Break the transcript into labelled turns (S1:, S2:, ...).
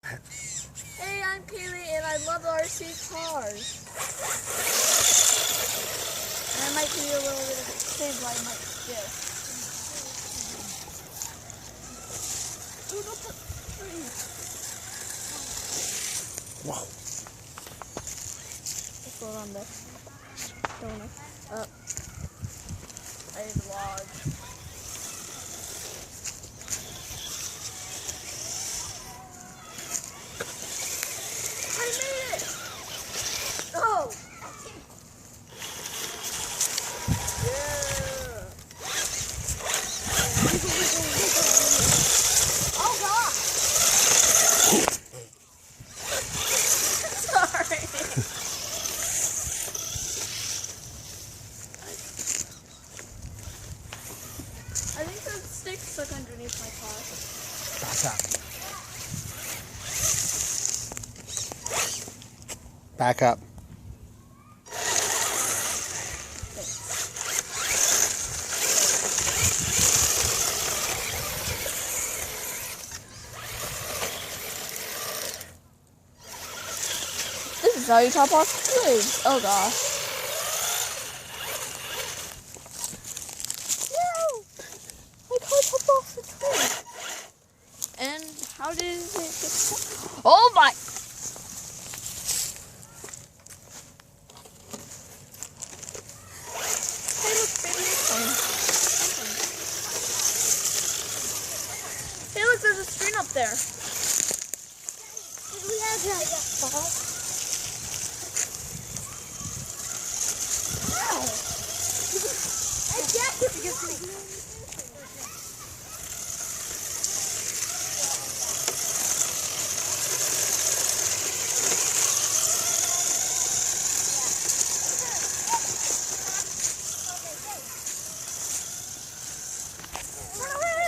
S1: Hey, I'm Kaylie and I love RC cars. And I might give you a little bit of a kid like this. Ooh, look at
S2: Wow.
S1: Let's go on this. Donut. I need to lodge. I made it! Oh! Yeah! Oh God! Sorry! I think the stick's stuck underneath my car.
S2: Back up.
S1: This is how you top off trees. Oh gosh. No! I can't top off the tree. And how did it get... Oh my! Hey look, baby, it's fine. Hey look, there's a screen up there. We have that fall. Wow! I guess it gets me.